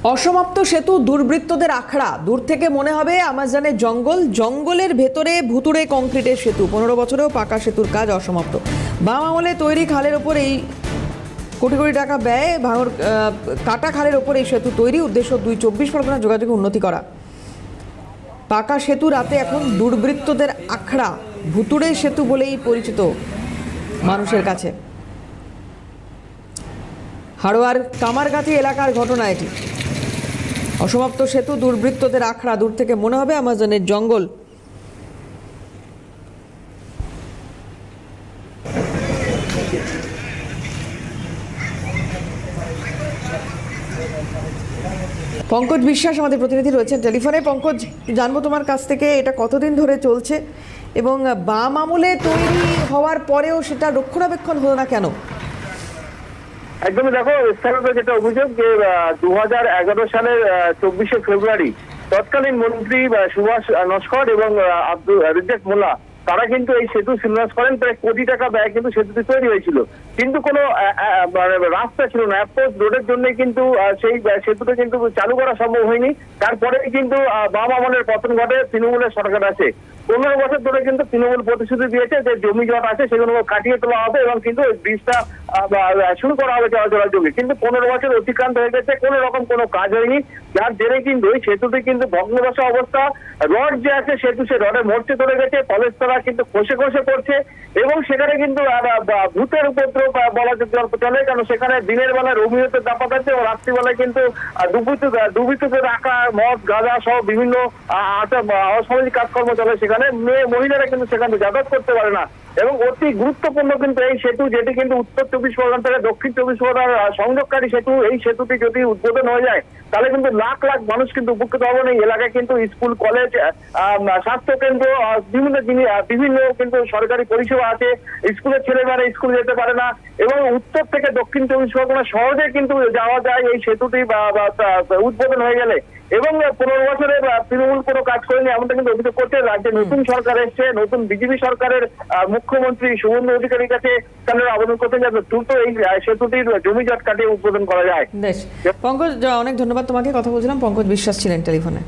অসমাপ্ত সেতু দুর্বৃত্তদের আখড়া। দূর থেকে মনে হবে আমাজনের জঙ্গল, জঙ্গলের ভেতরে ভুতুড়ে কংক্রিটের সেতু। 15 বছরেও পাকা সেতুর কাজ অসমাপ্ত। বাম আমলে তৈরি খালের ওপর এই কোটি কোটি টাকা ব্যয়, ভাঙর কাটা খালের ওপর এই সেতু তৈরি। উদ্দেশ্য 24 পরগনা যোগাযোগে উন্নতি করা। পাকা সেতু রাতে এখন দুর্বৃত্তদের আখড়া, ভুতুড়ে সেতু বলেই পরিচিত মানুষের কাছে। হাড়োয়ার কামারগাতি এলাকার ঘটনা এটি। অসমাপ্ত সেতু দুর্বৃত্তদের আখড়া। দূর থেকে মনে হবে আমাজনের জঙ্গল। পঙ্কজ বিশ্বাস আমাদের প্রতিনিধি রয়েছেন টেলিফোনে। পঙ্কজ, জানবো তোমার কাছ থেকে এটা কতদিন ধরে চলছে এবং বাম আমলে তৈরি হওয়ার পরেও সেটা রক্ষণাবেক্ষণ হলো না কেন? একদমই, দেখো স্থানীয় যেটা অভিযোগ যে 2011 সালের 24শে ফেব্রুয়ারি তৎকালীন মন্ত্রী সুভাষ নস্কর এবং আব্দুল রিজ্জাক মোল্লা তারা কিন্তু এই সেতু শিলান্যাস করেন। প্রায় কোটি টাকা ব্যয় কিন্তু সেতুটি তৈরি হয়েছিল, কিন্তু কোনো রাস্তা ছিল না। অ্যাপ্রোচ রোডের জন্য কিন্তু সেই সেতুটা কিন্তু চালু করা সম্ভব হয়নি। তারপরে কিন্তু বাম আমলের পতন ঘটে, তৃণমূলের সরকার আছে। 15 বছর ধরে কিন্তু তৃণমূল প্রতিশ্রুতি দিয়েছে যে জমি জট আছে সেগুলো কাটিয়ে তোলা হবে এবং কিন্তু ওই ব্রিজটা শুরু করা হবে চলাচলের জমি। কিন্তু 15 বছর অতিক্রান্ত হয়ে গেছে, কোনো রকম কোনো কাজ হয়নি, যার জেরে কিন্তু ওই সেতুটি কিন্তু ভগ্নদশা অবস্থা। রড যে আছে সেতু, সে রডে মরচে ধরে গেছে, পলেস্তরা কিন্তু খসে খসে পড়ছে এবং সেখানে কিন্তু ভূতের উপদ্রব বলা চলে, কারণ সেখানে দিনের বেলায় রোমিওতে দাপাত আছে এবং রাত্রিবেলায় কিন্তু দুর্বৃত্তদের রাখা মদ গাঁজা সহ বিভিন্ন অসামাজিক কাজকর্ম চলে। সেখানে মহিলারা কিন্তু সেখানে যাতায়াত করতে পারে না এবং অতি গুরুত্বপূর্ণ কিন্তু এই সেতু, যেটি কিন্তু উত্তর 24 পরগনা থেকে দক্ষিণ 24 পরগনার সংযোগকারী সেতু। এই সেতুটি যদি উদ্বোধন হয়ে যায় তাহলে কিন্তু লাখ লাখ মানুষ কিন্তু উপকৃত হবেন। এই এলাকায় কিন্তু স্কুল, কলেজ, স্বাস্থ্য কেন্দ্র, বিভিন্ন কিন্তু সরকারি পরিষেবা আছে। স্কুলের ছেলেমেয়েরা স্কুলে যেতে পারে না এবং উত্তর থেকে দক্ষিণ 24 পরগনা সহজে কিন্তু যাওয়া যায় এই সেতুটি উদ্বোধন হয়ে গেলে। এবং 15 বছরে তৃণমূল কোনো কাজ করেনি এমনটা কিন্তু অভিযোগ করছে। রাজ্যে নতুন সরকার এসছে, নতুন বিজেপি সরকারের মুখ্যমন্ত্রী শুভেন্দু অধিকারীর কাছে তারা আবেদন করতে যাবে দ্রুত এই সেতুটির জমি জট কাটিয়ে উদ্বোধন করা যায়। বেশ, পঙ্কজ, অনেক ধন্যবাদ তোমাকে। কথা বলছিলাম, পঙ্কজ বিশ্বাস ছিলেন টেলিফোনে।